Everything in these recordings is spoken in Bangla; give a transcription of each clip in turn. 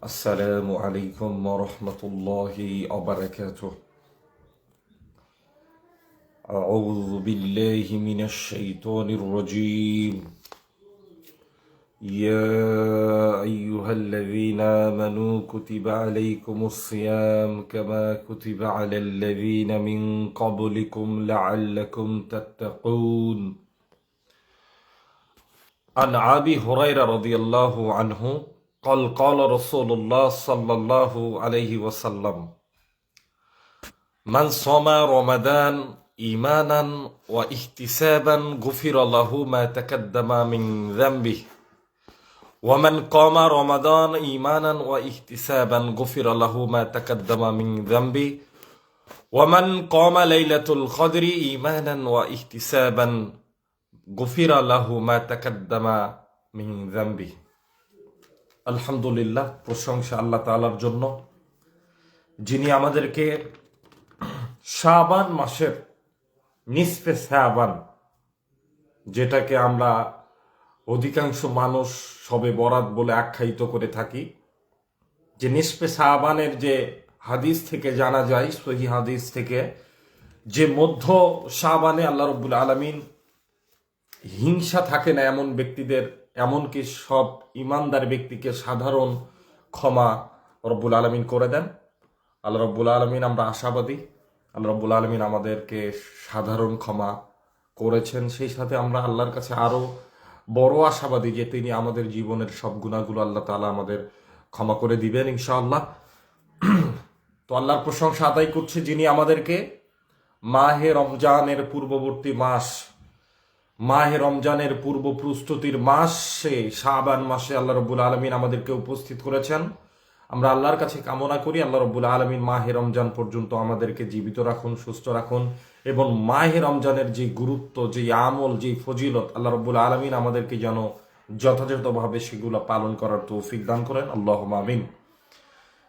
السلام عليكم ورحمة الله وبركاته. أعوذ بالله من الشيطان الرجيم. يا أيها الذين آمنوا كتب عليكم الصيام كما كتب على الذين من قبلكم لعلكم تتقون. عن أبي هريرة رضي الله عنه قال رسول الله صلى الله عليه وسلم من صام رمضان إيمانا واحتسابا غفر له ما تقدم من ذنبه ومن قام رمضان إيمانا واحتسابا غفر له ما تقدم من ذنبه ومن قام ليلة القدر إيمانا واحتسابا غفر له ما تقدم من ذنبه. আলহামদুলিল্লাহ, প্রশংসা আল্লাহ তাআলার জন্য, যিনি আমাদেরকে শাবান মাসের নিসফে শাবান, যেটাকে আমরা অধিকাংশ মানুষ শবে বরাত বলে আখ্যায়িত করে থাকি, যে নিসফে শাবানের যে হাদিস থেকে জানা যায়, সহিহ হাদিস থেকে, যে মধ্য শাবানে আল্লাহ রাব্বুল আলামিন হিংসা থাকে না এমন ব্যক্তিদের, এমনকি সব ইমানদার ব্যক্তিকে সাধারণ ক্ষমা রব্বুল আলামিন করে দেন। আল্লাহ রব্বুল আলামিন, আমরা আশাবাদী আল্লাহ রব্বুল আলামিন আমাদেরকে সাধারণ ক্ষমা করেছেন। সেই সাথে আমরা আল্লাহর কাছে আরো বড় আশাবাদী যে তিনি আমাদের জীবনের সব গুনাহগুলো আল্লাহ তাআলা আমাদের ক্ষমা করে দিবেন ইনশাআল্লাহ। তো আল্লাহর প্রশংসা আদায় করছি, যিনি আমাদেরকে মাহে রমজানের পূর্ববর্তী মাস, মাহে রমজানের পূর্ব প্রস্তুতির মাসে শাবান মাসে আল্লাহ রব্বুল আলামিন আমাদেরকে উপস্থিত করেছেন। আমরা আল্লাহর কাছে কামনা করি আল্লাহ রব্বুল আলামিন মাহে রমজান পর্যন্ত আমাদেরকে জীবিত রাখুন, সুস্থ রাখুন, এবং মাহে রমজানের যে গুরুত্ব, যে আমল, যে ফজিলত আল্লাহ রব্বুল আলামিন আমাদেরকে যেন যথাযথভাবে সেগুলো পালন করার তৌফিক দান করেন, আল্লাহুম্মা আমিন।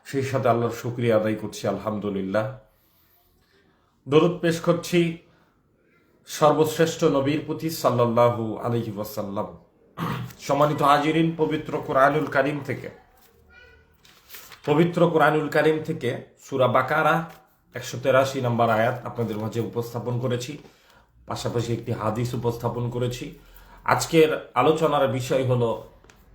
সেই সাথে আল্লাহর শুকরিয়া আদায় করছি, আলহামদুলিল্লাহ। দরুদ পেশ করছি সর্বশ্রেষ্ঠ নবীর প্রতি সাল্লাল্লাহু আলাইহি ওয়াসাল্লাম। সম্মানিত হাজিরিন, পবিত্র কোরআনুল কারীম থেকে সূরা বাকারা 183 নম্বর আয়াত আপনাদের মাঝে উপস্থাপন করেছি, পাশাপাশি একটি হাদিস উপস্থাপন করেছি। আজকের আলোচনার বিষয় হলো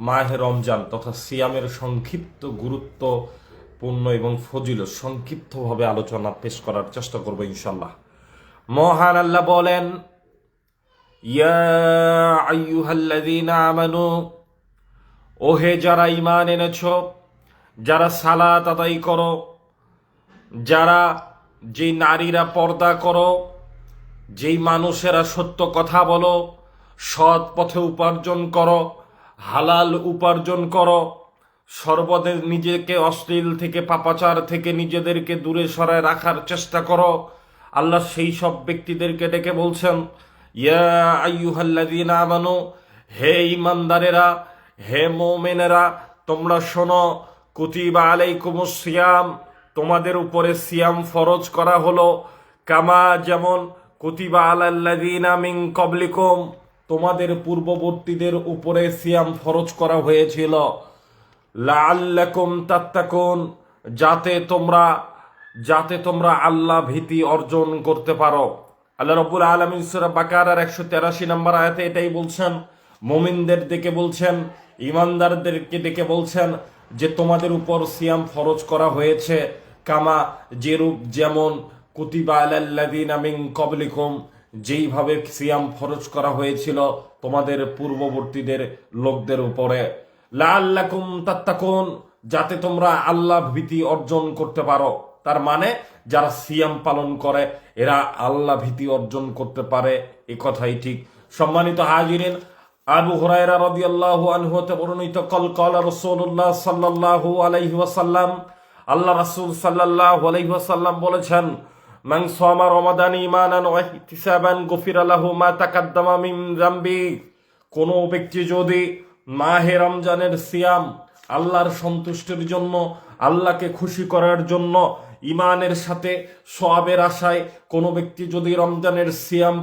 মাহে রমজান তথা সিয়ামের সংক্ষিপ্ত গুরুত্বপূর্ণ এবং ফজিলত সংক্ষিপ্তভাবে আলোচনা পেশ করার চেষ্টা করব ইনশাআল্লাহ। মহান আল্লাহ বলেন, ইয়া আইয়ুহাল্লাযীনা আমানু, ওহে যারা ঈমান এনেছো, যারা সালাত আদায় করো, যারা, যেই নারীরা পর্দা করো, যেই মানুষেরা সত্য কথা বলো, সৎ পথে উপার্জন করো, হালাল উপার্জন করো, সর্বদা নিজেকে অশ্লীল থেকে, পাপাচার থেকে নিজেদেরকে দূরে সরায় রাখার চেষ্টা করো। আল্লাহ সেই সব ব্যক্তিদেরকে ডেকে বলছেন, ইয়া আইয়ুহাল্লাযীনা আমানু, হে ঈমানদারেরা, হে মুমিনেরা, তোমরা শোনো, কুতিবা আলাইকুমুস সিয়াম, তোমাদের উপরে সিয়াম ফরজ করা হলো, কামা, যেমন, কুতিবা আলাল্লাযীনা মিন ক্বাবলিকুম, তোমাদের পূর্ববর্তীদের উপরে সিয়াম ফরজ করা হয়েছিল, লাআল্লাকুম তাত্তাকুন, যাতে তোমরা আল্লাহ ভীতি অর্জন করতে পারো। আল্লাহ রাব্বুল আলামিন সূরা বাকারার 183 নম্বর আয়াতে এটাই বলছেন, মুমিনদের ডেকে বলছেন, ঈমানদারদেরকে ডেকে বলছেন যে তোমাদের উপর সিয়াম ফরজ করা হয়েছে, কামা, যেরূপ, যেমন, কুতিবা আলাল্লাযীনা মিন ক্বাবলিকুম, যেইভাবে সিয়াম ফরজ করা হয়েছিল তোমাদের পূর্ববর্তীদের লোকদের উপরে, লাআল্লাকুম তাত্তাকুন, যাতে তোমরা আল্লাহ ভীতি অর্জন করতে পারো। তার মানে যারা সিয়াম পালন করে এরা আল্লাহ ভীতি অর্জন করতে পারে, এ কথাই ঠিক। সম্মানিত হাজিরিন, আবু হুরায়রা রাদিয়াল্লাহু আনহু হতে বর্ণিত, ক্বাল রাসূলুল্লাহ সাল্লাল্লাহু আলাইহি ওয়াসাল্লাম, আল্লাহ রাসূল সাল্লাল্লাহু আলাইহি ওয়াসাল্লাম বলেছেন, মান সামা রমাদান ঈমানান ওয়া ইহতিসাবান গুফিরা লাহু মা তাকাদ্দামা মিন যামবি, কোন ব্যক্তি যদি মাহে রমজানের সিয়াম আল্লাহর সন্তুষ্টির জন্য, আল্লাহকে খুশি করার জন্য, ইমানের সাথে সওয়াবের আশায় কোনো ব্যক্তি যদি রমজানের সিয়াম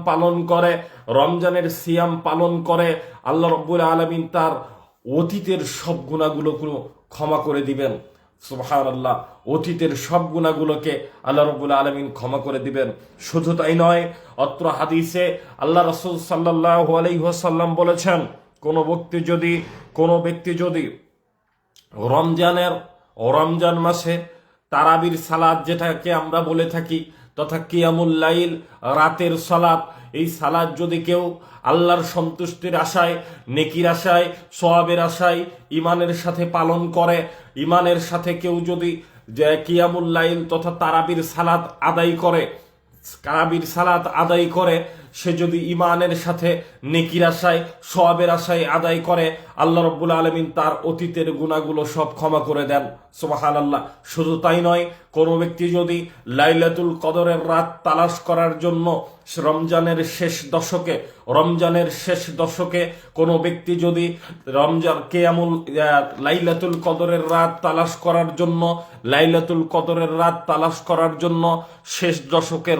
পালন করে, আল্লাহ রাব্বুল আলামিন তার অতীতের সব গুনাহগুলো ক্ষমা করে দিবেন। সুবহানাল্লাহ, অতীতের সব গুনাহগুলোকে আল্লাহ রাব্বুল আলামিন ক্ষমা করে দিবেন। শুধু তাই নয়, অত্র হাদিসে আল্লাহ রাসূল সাল্লাল্লাহু আলাইহি ওয়াসাল্লাম বলেছেন, কোনো ব্যক্তি যদি রমজান মাসে তারাবির সালাত, যেটাকে আমরা বলে থাকি, তথা কিয়ামুল লাইল, রাতের সালাত, এই সালাত যদি কেউ আল্লাহর সন্তুষ্টির আশায়, নেকির আশায়, সওয়াবের আশায় ইমানের সাথে পালন করে, ইমানের সাথে কেউ যদি কিয়ামুল লাইল তথা তারাবির সালাত আদায় করে, সে যদি ইমানের সাথে নেকির আশায়, সওয়াবের আশায় আদায় করে, আল্লাহ রাব্বুল আলামিন তার অতীতের গুনাহগুলো সব ক্ষমা করে দেন। সুবহানাল্লাহ। শুধু তাই নয়, কোনো ব্যক্তি যদি লাইলাতুল কদরের রাত তালাশ করার জন্য রমজানের শেষ দশকে কোনো ব্যক্তি যদি লাইলাতুল কদরের রাত তালাশ করার জন্য শেষ দশকের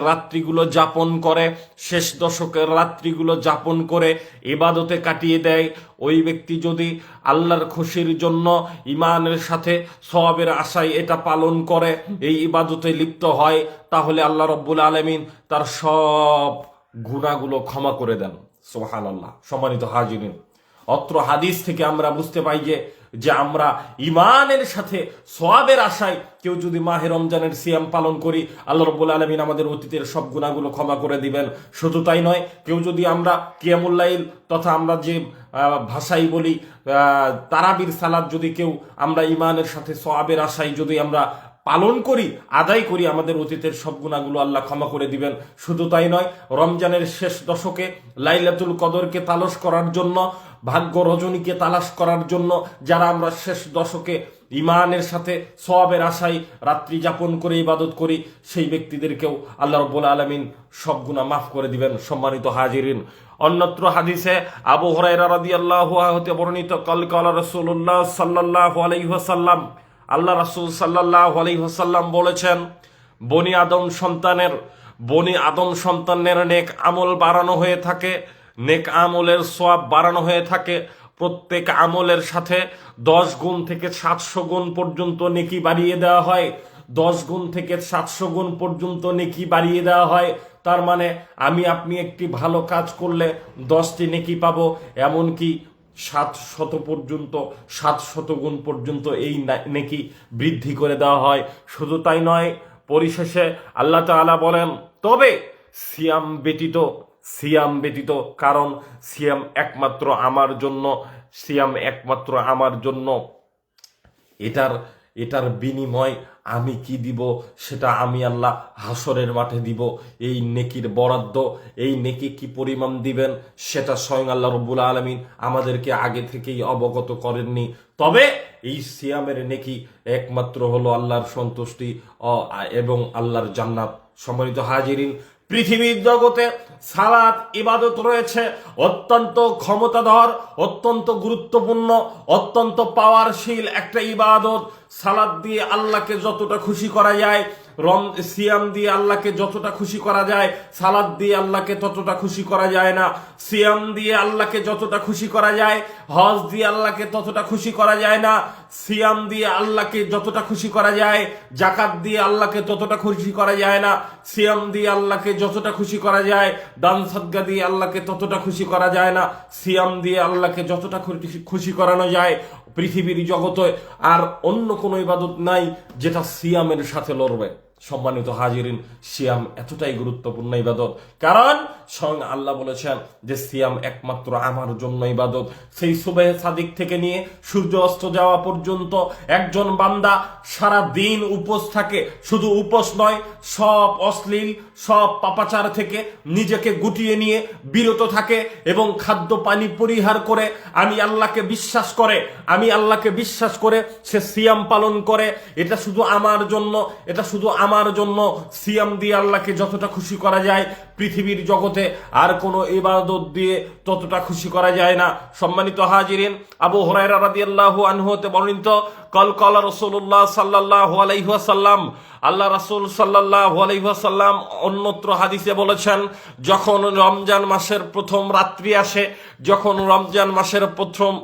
রাত্রিগুলো যাপন করে ইবাদতে কাটিয়ে দেয়, ওই ব্যক্তি যদি আল্লাহর খুশির জন্য ইমানের সাথে সওয়াবের আশায় এটা পালন করে, এই ইবাদতে লিপ্ত হয়, তাহলে আল্লাহ রাব্বুল আলামিন তার সব গুনাহগুলো ক্ষমা করে দেন। সুবহানাল্লাহ। সম্মানিত হাজিরিন, অত্র হাদিস থেকে আমরা বুঝতে পাই যে আমরা ইমানের সাথে সওয়াবের আশায় কেউ যদি মাহে রমজানের সিয়াম পালন করি, আল্লাহ রাব্বুল আলামিন আমাদের অতীতের সব গুনাহগুলো ক্ষমা করে দিবেন। শুধু তাই নয়, কেউ যদি আমরা কিয়ামুল লাইল তথা আমরা যে ভাষাই বলি তারাবির সালাত যদি কেউ আমরা ইমানের সাথে সওয়াবের আশায় যদি আমরা পালন করি, আদায় করি, আমাদের অতীতের সব গুনাহগুলো আল্লাহ ক্ষমা করে দিবেন। শুধু তাই নয়, রমজানের শেষ দশকে লাইলাতুল কদরকে তালাশ করার জন্য, ভাগ্য রজনীকে তালাশ করার জন্য যারা আমরা শেষ দশকে ইমানের সাথে সওয়াবের আশায় রাত্রি যাপন করে ইবাদত করি, সেই ব্যক্তিদেরকেও আল্লাহ রাব্বুল আলামিন সব গুনাহ মাফ করে দিবেন। সম্মানিত হাজিরিন, অন্যত্র হাদিসে আবু হুরায়রা রাদিয়াল্লাহু আনহু হতে বর্ণিত, ক্বালা রাসূলুল্লাহ সাল্লাল্লাহু আলাইহি ওয়াসাল্লাম, আল্লাহ রাসূল সাল্লাল্লাহু আলাইহি ওয়াসাল্লাম বলেছেন, বনি আদম সন্তানের নেক আমল বাড়ানো হয়ে থাকে, নেক আমলের সওয়াব বাড়ানো হয়ে থাকে। প্রত্যেক আমলের সাথে 10 গুণ থেকে 700 গুণ পর্যন্ত নেকি বাড়িয়ে দেওয়া হয়। 10 গুণ থেকে 700 গুণ পর্যন্ত নেকি বাড়িয়ে দেওয়া হয়। তার মানে আপনি একটি ভালো কাজ করলে 10টি নেকি পাবো, এমনকি 700 গুণ পর্যন্ত এই নেকি বৃদ্ধি করে দেওয়া হয়। শুধু তাই নয়, পরিশেষে আল্লাহ তাআলা বলেন, তবে সিয়াম ব্যতীত, কারণ সিয়াম একমাত্র আমার জন্য, এটার বিনিময় আমি কি দিব সেটা আমি আল্লাহ হাসরের মাঠে দিব। এই নেকির বরাদ্দ, এই নেকি কি পরিমাণ দিবেন সেটা স্বয়ং আল্লাহ রাব্বুল আলামিন আমাদেরকে আগে থেকেই অবগত করেননি। তবে এই সিয়ামের নেকি একমাত্র হলো আল্লাহর সন্তুষ্টি এবং আল্লাহর জান্নাত। সম্মানিত হাজিরিন, পৃথিবীর জগতে সালাত ইবাদত রয়েছে অত্যন্ত ক্ষমতাধর, অত্যন্ত গুরুত্বপূর্ণ, অত্যন্ত পাওয়ারশীল একটা ইবাদত। সালাত দিয়ে আল্লাহকে যতটা খুশি করা যায়, সিয়াম দিয়ে আল্লাহকে যতটা খুশি করা যায়, সালাত দিয়ে আল্লাহকে ততটা খুশি করা যায় না। সিয়াম দিয়ে আল্লাহকে যতটা খুশি করা যায়, হজ দিয়ে আল্লাহকে ততটা খুশি করা যায় না। সিয়াম দিয়ে আল্লাহকে যতটা খুশি করা যায়, যাকাত দিয়ে আল্লাহকে ততটা খুশি করা যায় না। সিয়াম দিয়ে আল্লাহকে যতটা খুশি করা যায়, দান সাদকা দিয়ে আল্লাহকে ততটা খুশি করা যায় না। সিয়াম দিয়ে আল্লাহকে যতটা খুশি করানো যায়, পৃথিবীর জগতে আর অন্য কোনো ইবাদত নাই যেটা সিয়ামের সাথে লড়বে। সম্মানিত হাজিরিন, সিয়াম এতটাই গুরুত্বপূর্ণ ইবাদত, কারণ স্বয়ং আল্লাহ বলেছেন যে সিয়াম একমাত্র আমার জন্য ইবাদত। সেই সুবহে সাদিক থেকে নিয়ে সূর্য অস্ত যাওয়া পর্যন্ত একজন বান্দা সারা দিন উপোস থাকে। শুধু উপোস নয়, সব অশ্লীল, সব পাপাচার থেকে নিজেকে গুটিয়ে নিয়ে বিরত থাকে এবং খাদ্য পানি পরিহার করে আমি আল্লাহকে বিশ্বাস করে সে সিয়াম পালন করে। এটা শুধু আমার জন্য সিয়াম দিয়ে আল্লাহকে যতটা খুশি করা যায়, পৃথিবীর জগতে আর কোনো ইবাদত দিয়ে ততটা খুশি করা যায় না। সম্মানিত হাজিরিন, আবু হুরায়রা রাদিয়াল্লাহু আনহু হতে বর্ণিত কল রাসূলুল্লাহ সাল্লাল্লাহু আলাইহি ওয়াসাল্লাম, আল্লাহ রাসূল সাল্লাল্লাহু আলাইহি ওয়াসাল্লাম অন্যত্র হাদিসে বলেছেন, যখন রমজান মাসের প্রথম রাত্রি আসে, যখন রমজান মাসের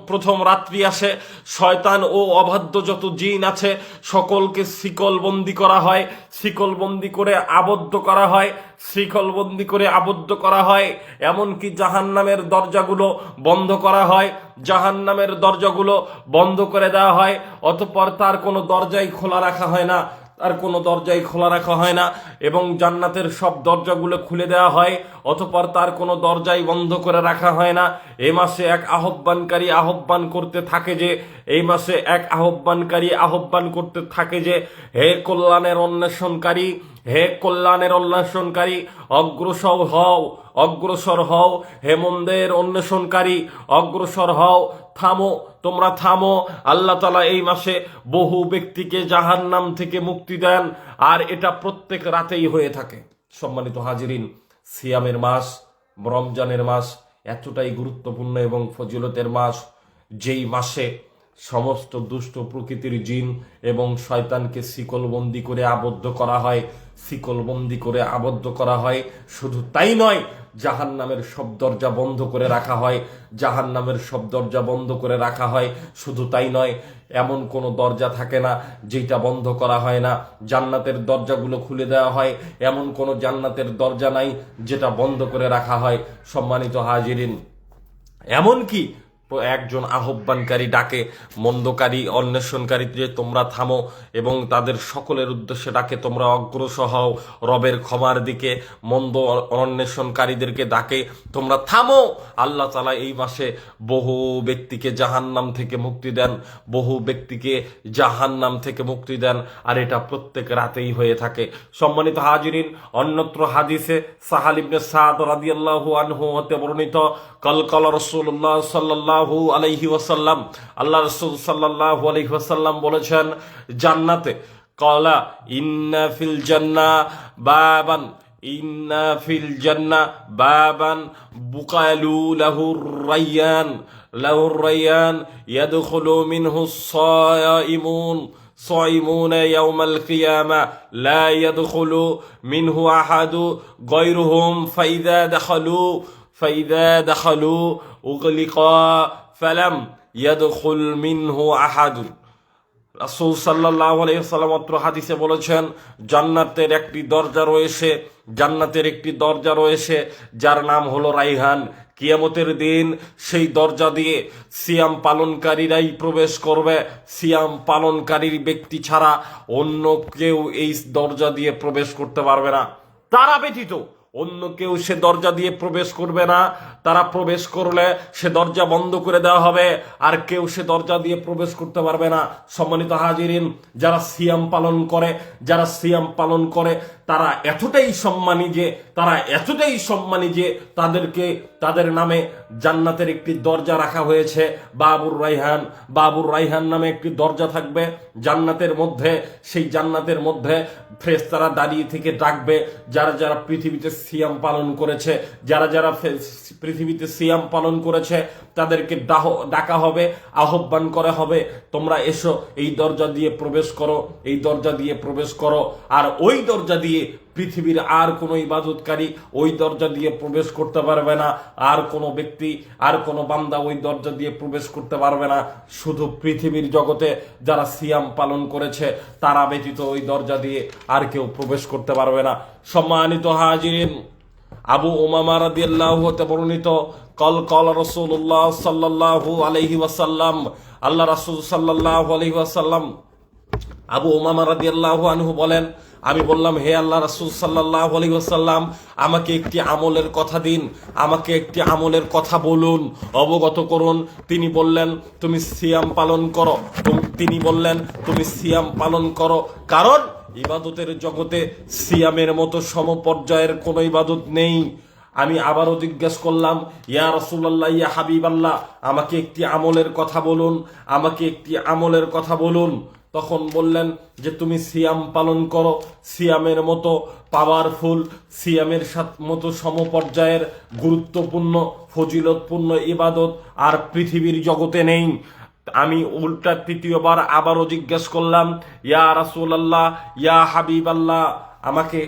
প্রথম রাত্রি আসে, শয়তান ও অবাধ্য যত জিন আছে সকলকে শিকলবন্দি করা হয়, শিকলবন্দি করে আবদ্ধ করা হয়, শিকলবন্দি করে আবদ্ধ করা হয়। এমনকি জাহান্নামের দরজাগুলো বন্ধ করা হয়, জাহান্নামের দরজাগুলো বন্ধ করে দেওয়া হয়। অতঃপর তার কোনো দরজাই খোলা রাখা হয় না, তার কোনো দরজাই খোলা রাখা হয় না, এবং জান্নাতের সব দরজাগুলো খুলে দেওয়া হয়। অতঃপর তার কোনো দরজাই বন্ধ করে রাখা হয় না। এই মাসে এক আহ্বানকারী আহ্বান করতে থাকে যে, এই মাসে এক আহ্বানকারী আহ্বান করতে থাকে যে, হে কল্যাণের অন্বেষণকারী, হে কল্যাণের অন্বেষণকারী, অগ্রসর হও, অগ্রসর হও, হে মন্দের অন্বেষণকারী, অগ্রসর হও, থামো, তোমরা থামো। আল্লাহ তাআলা এই মাসে বহু ব্যক্তিকে জাহান্নাম থেকে মুক্তি দেন, আর এটা প্রত্যেক রাতেই হয়ে থাকে। সম্মানিত হাজিরিন, সিয়ামের মাস, রমজানের মাস এতটাই গুরুত্বপূর্ণ এবং ফজিলতের মাস, যেই মাসে সমস্ত দুষ্ট প্রকৃতির জিন এবং শয়তানকে শিকলবন্দি করে আবদ্ধ করা হয়, শিকলবন্দি করে আবদ্ধ করা হয়। শুধু তাই নয়, জাহান্নামের সব দরজা বন্ধ করে রাখা হয়, জাহান্নামের সব দরজা বন্ধ করে রাখা হয়। শুধু তাই নয়, এমন কোনো দরজা থাকে না যেটা বন্ধ করা হয় না, জান্নাতের দরজাগুলো খুলে দেওয়া হয়। এমন কোনো জান্নাতের দরজা নাই যেটা বন্ধ করে রাখা হয়। সম্মানিত হাজিরিন, এমনকি একজন আহ্বানকারী ডাকে মন্দকারী অন্বেষণকারী যে তোমরা থামো, এবং তাদের সকলের উদ্দেশ্যে ডাকে তোমরা অগ্রসর হও রবের ক্ষমার দিকে। মন্দ অন্বেষণকারীদেরকে ডাকে তোমরা থামো। আল্লাহ তাআলা এই মাসে বহু ব্যক্তিকে জাহান্নাম থেকে মুক্তি দেন, বহু ব্যক্তিকে জাহান্নাম থেকে মুক্তি দেন, আর এটা প্রত্যেক রাতেই হয়ে থাকে। সম্মানিত হাজিরিন, অন্যত্র হাদিসে সাহাল ইবনে সাদ রাদিয়াল্লাহু আনহু হতে বর্ণিত কল রাসূলুল্লাহ সাল্লাল্লাহু আলাইহি ওয়াসাল্লাম, আল্লাহ রাসূল সাল্লাল্লাহু আলাইহি ওয়াসাল্লাম বলেছেন, জান্নাতে ক্বালা ইন্না ফিল জান্নাহ বাবান, ইন্না ফিল জান্নাহ বাবান বুকালু লাহুর রায়্যান, লাহুর রায়্যান ইয়াদখুলু মিনহু সায়িমুন صائمون يوم القيامة لا يدخل منه أحد غيرهم فإذا دخلوا أغلقا فلم يدخل منه أحد। রাসূল সাল্লাল্লাহু আলাইহি ওয়াসাল্লাম অত্র হাদিসে বলেছেন, জান্নাতের একটি দরজা রয়েছে, জান্নাতের একটি দরজা রয়েছে যার নাম হলো রাইহান। কিয়ামতের দিন সেই দরজা দিয়ে সিয়াম পালনকারীরাই প্রবেশ করবে। সিয়াম পালনকারীর ব্যক্তি ছাড়া অন্য কেউ এই দরজা দিয়ে প্রবেশ করতে পারবে না। তারা ব্যতীত অন্য কেউ সে দরজা দিয়ে প্রবেশ করবে না। তারা প্রবেশ করলে সে দরজা বন্ধ করে দেওয়া হবে, আর কেউ সে দরজা দিয়ে প্রবেশ করতে পারবে না। সম্মানিত হাজিরিন, যারা সিয়াম পালন করে, যারা সিয়াম পালন করে তারা এতটাই সম্মানী যে তাদেরকে, তাদের নামে জান্নাতের একটি দরজা রাখা হয়েছে, বাবুর রাইহান। বাবুর রাইহান নামে একটি দরজা থাকবে জান্নাতের মধ্যে। সেই জান্নাতের মধ্যে ফেরেশতারা দাঁড়িয়ে থেকে ডাকবে, যারা যারা পৃথিবীতে সিয়াম পালন করেছে, যারা যারা পৃথিবীতে সিয়াম পালন করেছে তাদেরকে ডাকা হবে, আহ্বান করা হবে, তোমরা এসো, এই দরজা দিয়ে প্রবেশ করো, এই দরজা দিয়ে প্রবেশ করো। আর ওই দরজা দিয়ে পৃথিবীর আর কোনো ইবাদতকারী ওই দরজা দিয়ে প্রবেশ করতে পারবে না, আর কোনো ব্যক্তি, আর কোনো বান্দা ওই দরজা দিয়ে প্রবেশ করতে পারবে না। শুধু পৃথিবীর জগতে যারা সিয়াম পালন করেছে তারা ব্যতীত ওই দরজা দিয়ে আর কেউ প্রবেশ করতে পারবে না। সম্মানিত হাজিরিন, আবু উমামা রাদিয়াল্লাহু হতে বর্ণিত কল রাসূলুল্লাহ সাল্লাল্লাহু আলাইহি ওয়াসাল্লাম, আল্লাহ রাসূল সাল্লাল্লাহু আলাইহি ওয়াসাল্লাম, আবু উমামা রাদিয়াল্লাহু আনহু বলেন, আমি বললাম, হে আল্লাহ রাসূল সাল্লাল্লাহু আলাইহি ওয়াসাল্লাম, আমাকে একটি আমলের কথা দিন, আমাকে একটি আমলের কথা বলুন, অবগত করুন। তিনি বললেন, তুমি সিয়াম পালন করো। তিনি বললেন, তুমি সিয়াম পালন করো, কারণ ইবাদতের জগতে সিয়ামের মতো সমপর্যায়ের কোনো ইবাদত নেই। আমি আবারও জিজ্ঞেস করলাম, ইয়া রাসূলুল্লাহ, ইয়া হাবিবাল্লাহ, আমাকে একটি আমলের কথা বলুন, আমাকে একটি আমলের কথা বলুন। তখন বললেন যে তুমি সিয়াম পালন করো, সিয়ামের মতো পাওয়ারফুল, সিয়ামের মতো সমপর্যায়ের গুরুত্বপূর্ণ ফজিলতপূর্ণ ইবাদত আর পৃথিবীর জগতে নেই। আমি উল্টা তৃতীয়বার আবারও জিজ্ঞেস করলাম, ইয়া রাসূলুল্লাহ, ইয়া হাবিবাল্লাহ, আমাকে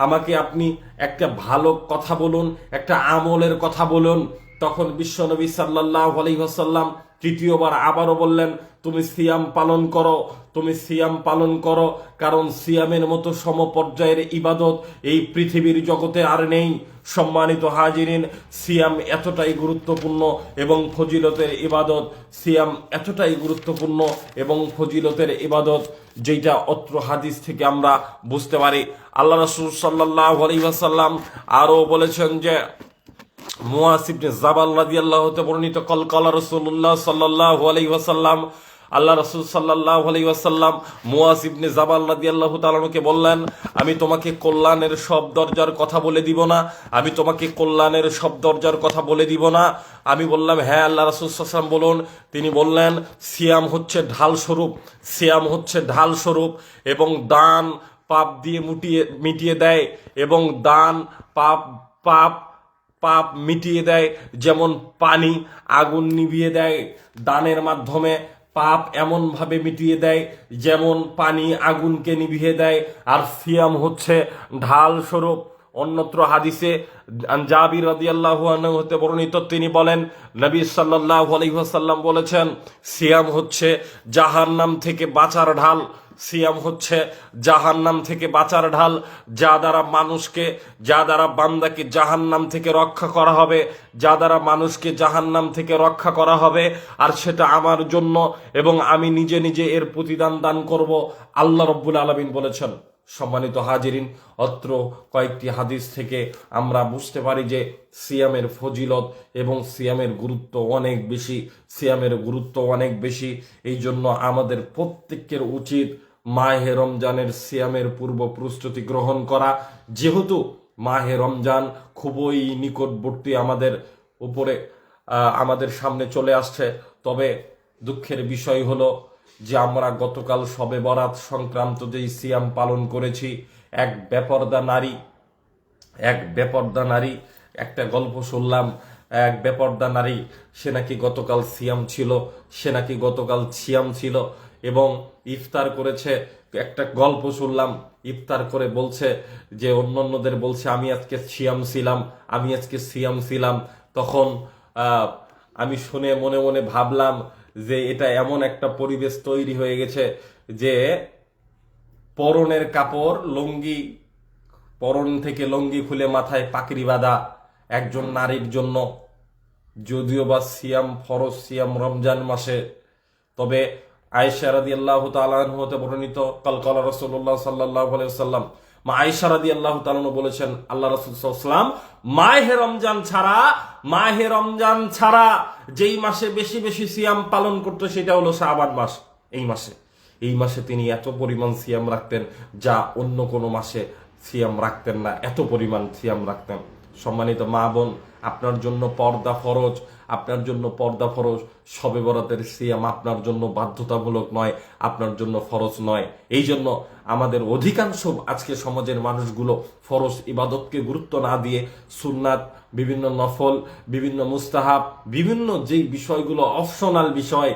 আমাকে আপনি একটা ভালো কথা বলুন, একটা আমলের কথা বলুন। তখন বিশ্বনবী সাল্লাল্লাহু আলাইহি ওয়াসাল্লাম তৃতীয়বার আবারও বললেন, তুমি সিয়াম পালন করো, তুমি সিয়াম পালন করো, কারণ সিয়ামের মতো সমপর্যায়ের ইবাদত এই পৃথিবীর জগতে আর নেই। সম্মানিত হাজিরিন, সিয়াম এতটাই গুরুত্বপূর্ণ এবং ফজিলতের ইবাদত, সিয়াম এতটাই গুরুত্বপূর্ণ এবং ফজিলতের ইবাদত, যেটা অত্র হাদিস থেকে আমরা বুঝতে পারি। আল্লাহ রাসূল সাল্লাল্লাহু আলাইহি ওয়াসাল্লাম আরো বলেছেন যে মুআজ ইবনে জাবাল রাদিয়াল্লাহু তাআলা বর্ণিত কল রাসূলুল্লাহ সাল্লাল্লাহু আলাইহি ওয়াসাল্লাম, আল্লাহ রাসূল সাল্লাল্লাহু আলাইহি ওয়াসাল্লাম মুআজ ইবনে জাবাল রাদিয়াল্লাহু তাআলাকে বললেন, আমি তোমাকে কল্যাণের সব দরজার কথা বলে দিব না, আমি তোমাকে কল্যাণের সব দরজার কথা বলে দিব না। আমি বললাম, হ্যাঁ আল্লাহ রাসূল সাল্লাল্লাহু আলাইহি ওয়াসাল্লাম বলুন। তিনি বললেন, সিয়াম হচ্ছে ঢাল স্বরূপ, সিয়াম হচ্ছে ঢাল স্বরূপ, এবং দান পাপ দিয়ে মিটিয়ে দেয়, এবং দান পাপ পাপ পাপ মিটিয়ে দেয়। যেমন পানি আগুন নিভিয়ে দেয়, দানের মাধ্যমে পাপ এমনভাবে মিটিয়ে দেয় যেমন পানি আগুনকে নিভিয়ে দেয়। আর সিয়াম হচ্ছে ঢাল স্বরূপ। অন্যত্র হাদিসে জাবির রাদিয়াল্লাহু আনহু হতে বর্ণিত, তিনি বলেন, নবী সাল্লাল্লাহু আলাইহি ওয়াসাল্লাম বলেছেন, সিয়াম হচ্ছে জাহান্নাম থেকে বাঁচার ঢাল, সিয়াম হচ্ছে জাহান্নাম থেকে বাঁচার ঢাল, যা দ্বারা বান্দাকে জাহান্নাম থেকে রক্ষা করা হবে, যা দ্বারা মানুষকে জাহান্নাম থেকে রক্ষা করা হবে, আর সেটা আমার জন্য, এবং আমি নিজে নিজে এর প্রতিদান দান করব, আল্লাহ রাব্বুল আলামিন বলেছেন। সম্মানিত হাজিরিন, অত্র কয়েকটি হাদিস থেকে আমরা বুঝতে পারি যে সিয়ামের ফজিলত এবং সিয়ামের গুরুত্ব অনেক বেশি, সিয়ামের গুরুত্ব অনেক বেশি। এই জন্য আমাদের প্রত্যেকের উচিত মাহে রমজানের সিয়ামের পূর্ব প্রস্তুতি গ্রহণ করা। যেহেতু মাহে রমজান খুবই নিকটবর্তী আমাদের উপরে, আমাদের সামনে চলে আসছে, তবে দুঃখের বিষয় হলো যে আমরা গতকাল শবে বরাত সংক্রান্ত যেই সিয়াম পালন করেছি, এক বেপরদা নারী, একটা গল্প শুনলাম, এক বেপরদা নারী, সে নাকি গতকাল সিয়াম ছিল এবং ইফতার করেছে। একটা গল্প শুনলাম, ইফতার করে বলছে যে অন্যদের বলছে আমি আজকে সিয়াম ছিলাম। তখন আমি শুনে মনে মনে ভাবলাম যে এটা এমন একটা পরিবেশ তৈরি হয়ে গেছে যে পরনের কাপড় পরন থেকে লুঙ্গি খুলে মাথায় পাকড়ি বাঁধা একজন নারীর জন্য, যদিও বা সিয়াম ফরজ, সিয়াম রমজান মাসে, তবে আয়েশা রাদিয়াল্লাহু তাআলা আনহা হতে বর্ণিত কাল রাসূলুল্লাহ সাল্লাল্লাহু আলাইহি ওয়াসাল্লাম, মা আয়েশা রাদিয়াল্লাহু তাআলা বলেছেন, আল্লাহ রাসূল সাল্লাল্লাহু আলাইহি ওয়াসাল্লাম মাহে রমজান ছাড়া যেই মাসে বেশি বেশি সিয়াম পালন করতো সেটা হলো শাবান মাস। এই মাসে তিনি এত পরিমাণ সিয়াম রাখতেন যা অন্য কোনো মাসে সিয়াম রাখতেন না, এত পরিমাণ সিয়াম রাখতেন। সম্মানিত মা বোন, আপনার জন্য পর্দা ফরজ, শবে বরাতের সিয়াম আপনার জন্য বাধ্যতামূলক নয়, আপনার জন্য ফরজ নয়। এই জন্য আমাদের অধিকাংশ আজকে সমাজের মানুষগুলো ফরজ ইবাদতকে গুরুত্ব না দিয়ে সুন্নাত, বিভিন্ন নফল, বিভিন্ন মুস্তাহাব, বিভিন্ন যেই বিষয়গুলো অপশনাল বিষয়,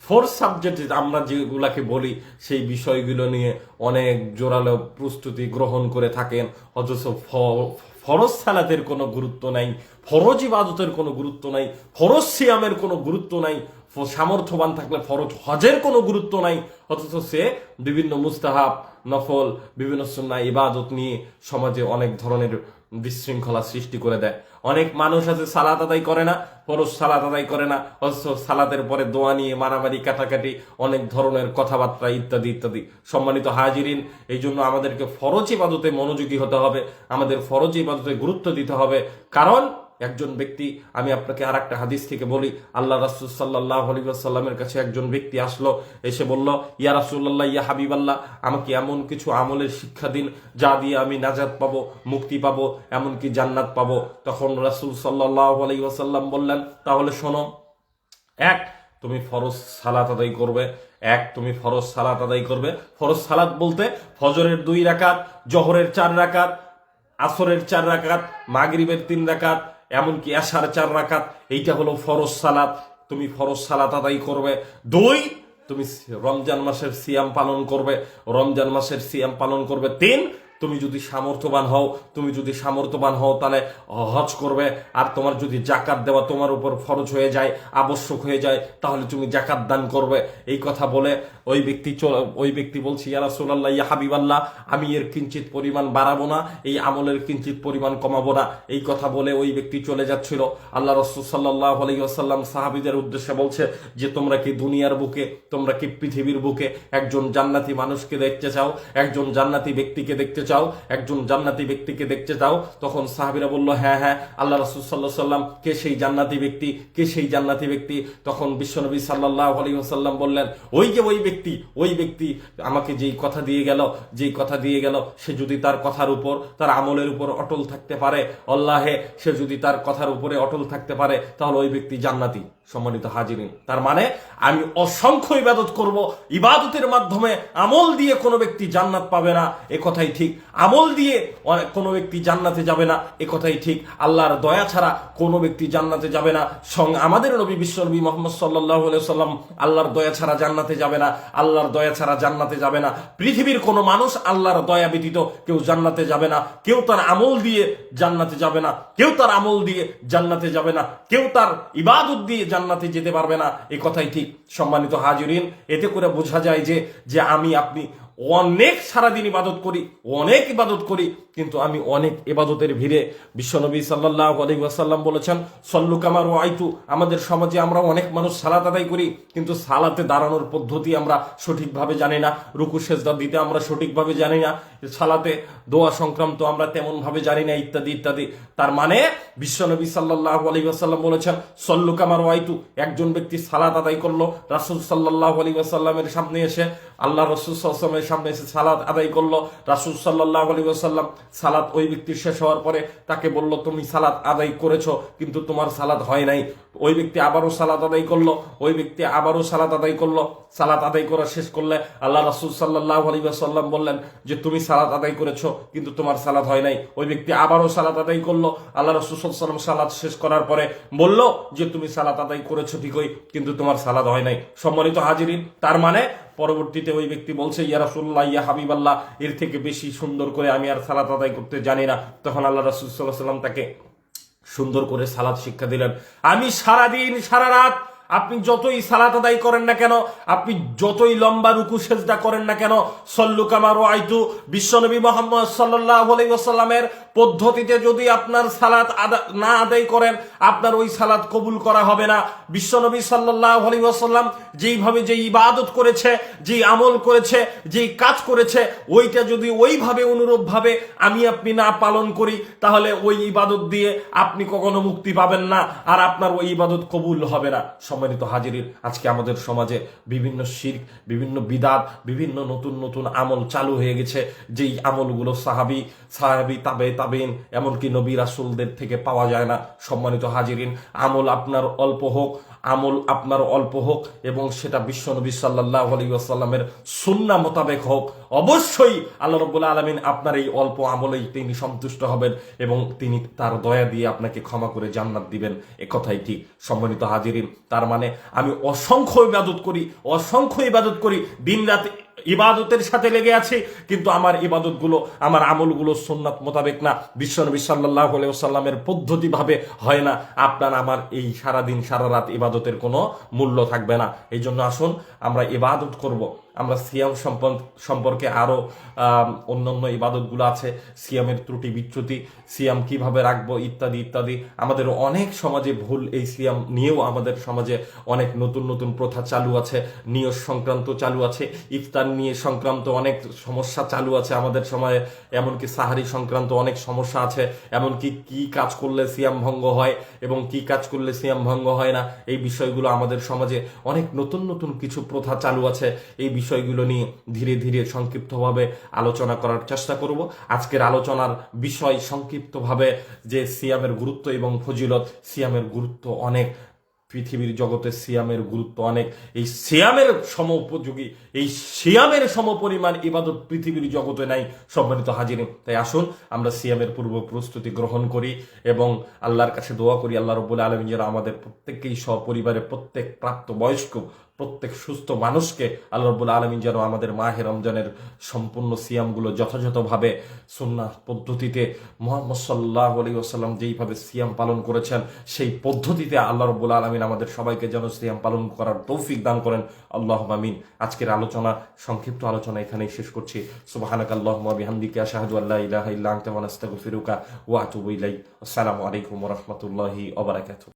ফোর্স সাবজেক্ট আমরা যেগুলাকে বলি, সেই বিষয়গুলো নিয়ে অনেক জোরালো প্রস্তুতি গ্রহণ করে থাকেন, অথচ ফরজ সালাতের কোনো গুরুত্ব নাই, ফরজ ইবাদতের কোনো গুরুত্ব নাই, ফরজ সিয়ামের কোনো গুরুত্ব নাই, সামর্থ্যবান থাকলে ফরজ হজের কোনো গুরুত্ব নাই, অথচ সে বিভিন্ন মুস্তাহাব, নফল, বিভিন্ন সুন্নাহ ইবাদত নিয়ে সমাজে অনেক ধরনের বিশৃঙ্খলা সৃষ্টি করে দেয়। অনেক মানুষ আছে সালাত আদায় করে না, ফরজ সালাত আদায় করে না, অথচ সালাতের পরে দোয়া নিয়ে মারামারি, কাটাকাটি, অনেক ধরনের কথাবার্তা ইত্যাদি ইত্যাদি। সম্মানিত হাজিরিন, এই জন্য আমাদেরকে ফরজ ইবাদতে মনোযোগী হতে হবে, আমাদের ফরজ ইবাদতে গুরুত্ব দিতে হবে। কারণ একজন ব্যক্তি, আমি আপনাকে আর একটা হাদিস থেকে বলি, আল্লাহ রাসূল সাল্লাল্লাহু আলাইহি ওয়াসাল্লামের কাছে একজন ব্যক্তি আসলো, এসে বলল, ইয়া রাসূলুল্লাহ, ইয়া হাবিবাল্লাহ, আমাকে এমন কিছু আমলের শিক্ষা দিন যা দিয়ে আমি নাজাত পাবো, মুক্তি পাবো, এমনকি জান্নাত পাবো। তখন রাসূল সাল্লাল্লাহু আলাইহি ওয়াসাল্লাম বললেন, তাহলে শোনো, এক, তুমি ফরজ সালাত আদায় করবে। তুমি ফরজ সালাত আদায় করবে। ফরজ সালাত বলতে ফজরের 2 রাকাত, জোহরের 4 রাকাত, আসরের 4 রাকাত, মাগরিবের 3 রাকাত, এমনকি এশার 4 রাকাত, এইটা হলো ফরজ সালাত। তুমি ফরজ সালাত আদায় করবে। 2, তুমি রমজান মাসের সিয়াম পালন করবে। রমজান মাসের সিয়াম পালন করবে। 3, তুমি যদি সামর্থ্যবান হও তাহলে হজ করবে। আর তোমার যদি জাকাত দেওয়া তোমার উপর ফরজ হয়ে যায়, আবশ্যক হয়ে যায়, তাহলে তুমি জাকাত দান করবে। এই কথা বলে ওই ব্যক্তি বলছি, ইয়া রাসূলুল্লাহ, ইয়া হাবিবাল্লাহ, আমি এর কিঞ্চিত পরিমাণ বাড়াবো না, এই আমলের কিঞ্চিত পরিমাণ কমাবো না। এই কথা বলে ওই ব্যক্তি চলে যাচ্ছিল। আল্লাহ রাসূল সাল্লাল্লাহু আলাইহি ওয়াসাল্লাম সাহাবীদের উদ্দেশ্যে বলছে যে তোমরা কি দুনিয়ার বুকে, তোমরা কি পৃথিবীর বুকে একজন জান্নাতি মানুষকে দেখতে চাও, একজন জান্নাতি ব্যক্তিকে দেখতে চাও, একজন জান্নাতি ব্যক্তিকে দেখতে চাও? তখন সাহাবীরা বলল, হ্যাঁ হ্যাঁ আল্লাহ রাসূল সাল্লাল্লাহু আলাইহি ওয়াসাল্লাম, কে সেই জান্নাতি ব্যক্তি, কে সেই জান্নাতি ব্যক্তি? তখন বিশ্বনবী সাল্লাল্লাহু আলাইহি ওয়াসাল্লাম বললেন, ওই ব্যক্তি আমাকে যেই কথা দিয়ে গেল, সে যদি তার কথার উপর, তার আমলের উপর অটল থাকতে পারে, আল্লাহে, সে যদি তার কথার উপরে অটল থাকতে পারে, তাহলে ওই ব্যক্তি জান্নাতি। সম্মানিত হাজিরিন, তার মানে আমি অসংখ্য ইবাদত করব, ইবাদতের মাধ্যমে আমল দিয়ে কোনো ব্যক্তি জান্নাত পাবে না, এ কথাই ঠিক। আমল দিয়ে কোনো ব্যক্তি জান্নাতে যাবে না, এ কথাই ঠিক। আল্লাহর দয়া ছাড়া কোনো ব্যক্তি জান্নাতে যাবে না। আমাদের নবী বিশ্বনবী মুহাম্মদ সাল্লাল্লাহু আলাইহি ওয়াসাল্লাম আল্লাহর দয়া ছাড়া জান্নাতে যাবে না, আল্লাহর দয়া ছাড়া জান্নাতে যাবে না। পৃথিবীর কোনো মানুষ আল্লাহর দয়া ব্যতীত কেউ জান্নাতে যাবে না। কেউ তার আমল দিয়ে জান্নাতে যাবে না, কেউ তার আমল দিয়ে জান্নাতে যাবে না, কেউ তার ইবাদত দিয়ে জান্নাতে যেতে পারবে না, এ কথাই ঠিক। সম্মানিত হাজিরিন, এতে করে বোঝা যায় যে আমি আপনি অনেক সারাদিন ইবাদত করি, কিন্তু আমি অনেক ইবাদতের ভিড়ে। বিশ্বনবী সাল্লাল্লাহু আলাইহি ওয়াসাল্লাম বলেছেন, সল্লু কামা রাআইতু। আমাদের সমাজে আমরা অনেক মানুষ সালাত আদায় করি, কিন্তু সালাতে দাঁড়ানোর পদ্ধতি আমরা সঠিকভাবে জানি না, রুকু সেজদা দিতে আমরা সঠিকভাবে জানি না, সালাতে দোয়া সংক্রান্ত আমরা তেমন ভাবে জানি না, ইত্যাদি ইত্যাদি। তার মানে বিশ্বনবী সাল্লাল্লাহু আলাইহি ওয়াসাল্লাম বলেছেন, সল্লু কামা রাআইতু। একজন ব্যক্তি সালাত আদায় করলো, রাসূল সাল্লাল্লাহু আলাইহি ওয়াসাল্লামের সামনে এসে, আল্লাহ রাসূল সাল্লাল্লাহু আলাইহি ওয়াসাল্লামের সামনে এসে সালাত আদায় করলো। রাসূল সাল্লাল্লাহু আলাইহি ওয়াসাল্লাম সালাত ওই ব্যক্তির শেষ হওয়ার পরে তাকে বলল, তুমি সালাত আদায় করেছো, কিন্তু তোমার সালাত হয় নাই। ওই ব্যক্তি আবারও সালাত আদায় করলো। সালাত আদায় করা শেষ করলে আল্লাহ রাসূল সাল্লাল্লাহু আলাইহি ওয়াসাল্লাম বললেন যে তুমি সালাত আদায় করেছো, কিন্তু তোমার সালাত হয় নাই। ওই ব্যক্তি আবারও সালাত আদায় করলো। আল্লাহ রাসূল সাল্লাল্লাহু আলাইহি ওয়াসাল্লাম সালাত শেষ করার পরে বলল যে তুমি সালাত আদায় করেছো ঠিকই, কিন্তু তোমার সালাত হয় নাই। সম্মানিত হাজিরিন, তার মানে পরবর্তীতে ওই ব্যক্তি বলছে, ইয়া রাসূলুল্লাহ, ইয়া হাবিবাল্লাহ, এর থেকে বেশি সুন্দর করে আমি আর সালাত আদায় করতে জানি না। তখন আল্লাহ রাসূল সাল্লাল্লাহু আলাইহি ওয়াসাল্লাম তাকে সুন্দর করে সালাত শিক্ষা দিলেন। আমি সারাদিন সারা রাত, আপনি যতই সালাত আদায় করেন না কেন, আপনি যতই লম্বা রুকু সেজদা করেন না কেন, সল্লু কামা রাআইতু, বিশ্বনবী মুহাম্মদ সাল্লাল্লাহু আলাইহি ওয়াসাল্লামের পদ্ধতিতে যদি আপনার সালাত না আদায় করেন, আপনার ওই সালাত কবুল করা হবে না। বিশ্বনবী সাল্লাল্লাহু আলাইহি ওয়াসাল্লাম যেইভাবে যে ইবাদত করেছে, যেই আমল করেছে, যেই কাজ করেছে, ওইটা যদি ওইভাবে অনুরূপভাবে আমি আপনি না পালন করি, তাহলে ওই ইবাদত দিয়ে আপনি কখনো মুক্তি পাবেন না, আর আপনার ওই ইবাদত কবুল হবে না। সম্মানিত হাজিরিন, আজকে আমাদের সমাজে বিভিন্ন শিরক, বিভিন্ন বিদাত, বিভিন্ন নতুন নতুন আমল চালু হয়ে গেছে, যেই আমলগুলো সাহাবী তাবেইন এমনকি নবী রাসূলদের থেকে পাওয়া যায় না। সম্মানিত হাজিরিন, আমল আপনার অল্প হোক এবং সেটা বিশ্বনবী সাল্লাল্লাহু আলাইহি ওয়াসাল্লামের সুন্নাহ মোতাবেক হোক, অবশ্যই আল্লাহ রাব্বুল আলামিন আপনার এই অল্প আমলেই তিনি সন্তুষ্ট হবেন এবং তিনি তার দয়া দিয়ে আপনাকে ক্ষমা করে জান্নাত দিবেন, এ কথাই ঠিক। সম্মানিত হাজিরিন, তার মানে আমি অসংখ্য ইবাদত করি, দিনরাত ইবাদতের সাথে লেগে আছে, কিন্তু আমার ইবাদতগুলো, আমার আমলগুলো সুন্নাত মোতাবেক না, বিশ্বনবী সাল্লাল্লাহু আলাইহি ওয়াসাল্লামের পদ্ধতি ভাবে হয় না। আপনার আমার এই সারাদিন সারা রাত ইবাদতের কোনো মূল্য থাকবে না। এই জন্য আসুন আমরা ইবাদত করব। আমরা সিয়াম সম্পর্কে আরো অন্যান্য ইবাদতগুলো আছে, সিয়ামের ত্রুটি বিচ্যুতি, সিয়াম কিভাবে রাখবো, ইত্যাদি ইত্যাদি। আমাদের অনেক সমাজে ভুল, এই সিয়াম নিয়েও আমাদের সমাজে অনেক নতুন নতুন প্রথা চালু আছে, নিয়ত সংক্রান্ত চালু আছে, ইফতার নিয়ে সংক্রান্ত অনেক সমস্যা চালু আছে আমাদের সমাজে, এমনকি সাহারি সংক্রান্ত অনেক সমস্যা আছে, এমনকি কি কাজ করলে সিয়াম ভঙ্গ হয় এবং কি কাজ করলে সিয়াম ভঙ্গ হয় না, এই বিষয়গুলো আমাদের সমাজে অনেক নতুন নতুন কিছু প্রথা চালু আছে। এই বিষয়গুলো নিয়ে ধীরে ধীরে সংক্ষিপ্তভাবে আলোচনা করার চেষ্টা করব। আজকের আলোচনার বিষয় সংক্ষিপ্তভাবে যে সিয়ামের গুরুত্ব এবং ফজিলত। সিয়ামের গুরুত্ব অনেক, পৃথিবীর জগতে সিয়ামের গুরুত্ব অনেক। এই সিয়ামের সমোপযোগী, এই সিয়ামের সমপরিমাণ ইবাদত পৃথিবীর জগতে নাই সম্মানিত হাজিরিন। তাই আসুন আমরা সিয়ামের পূর্ব প্রস্তুতি গ্রহণ করি এবং আল্লাহর কাছে দোয়া করি আল্লাহ রাব্বুল আলামিন যেন আমাদের প্রত্যেককেই সপরিবারে, প্রত্যেক প্রাপ্তবয়স্ক, প্রত্যেক সুস্থ মানুষকে আল্লাহ রাব্বুল আলামিন যেন আমাদের মাহে রমজানের সম্পূর্ণ সিয়ামগুলো যথাযথভাবে সুন্নাহ পদ্ধতিতে মুহাম্মদ সাল্লাল্লাহু আলাইহি ওয়াসাল্লাম যেইভাবে সিয়াম পালন করেছেন সেই পদ্ধতিতে আল্লাহ রাব্বুল আলামিন আমাদের সবাইকে যেন সিয়াম পালন করার তৌফিক দান করেন। আল্লাহুম্মা আমিন। আজকের আলোচনা, সংক্ষিপ্ত আলোচনা এখানেই শেষ করছি। সুবহানাকাল্লাহুম্মা ওয়া বিহামদিকা আশহাদু আল্লা ইলাহা ইল্লা আনতা ওয়া নাস্তাগফিরুকা ওয়া আতুবু ইলাইক। আসসালামু আলাইকুম ওয়া রাহমাতুল্লাহি ওয়া বারাকাতুহু।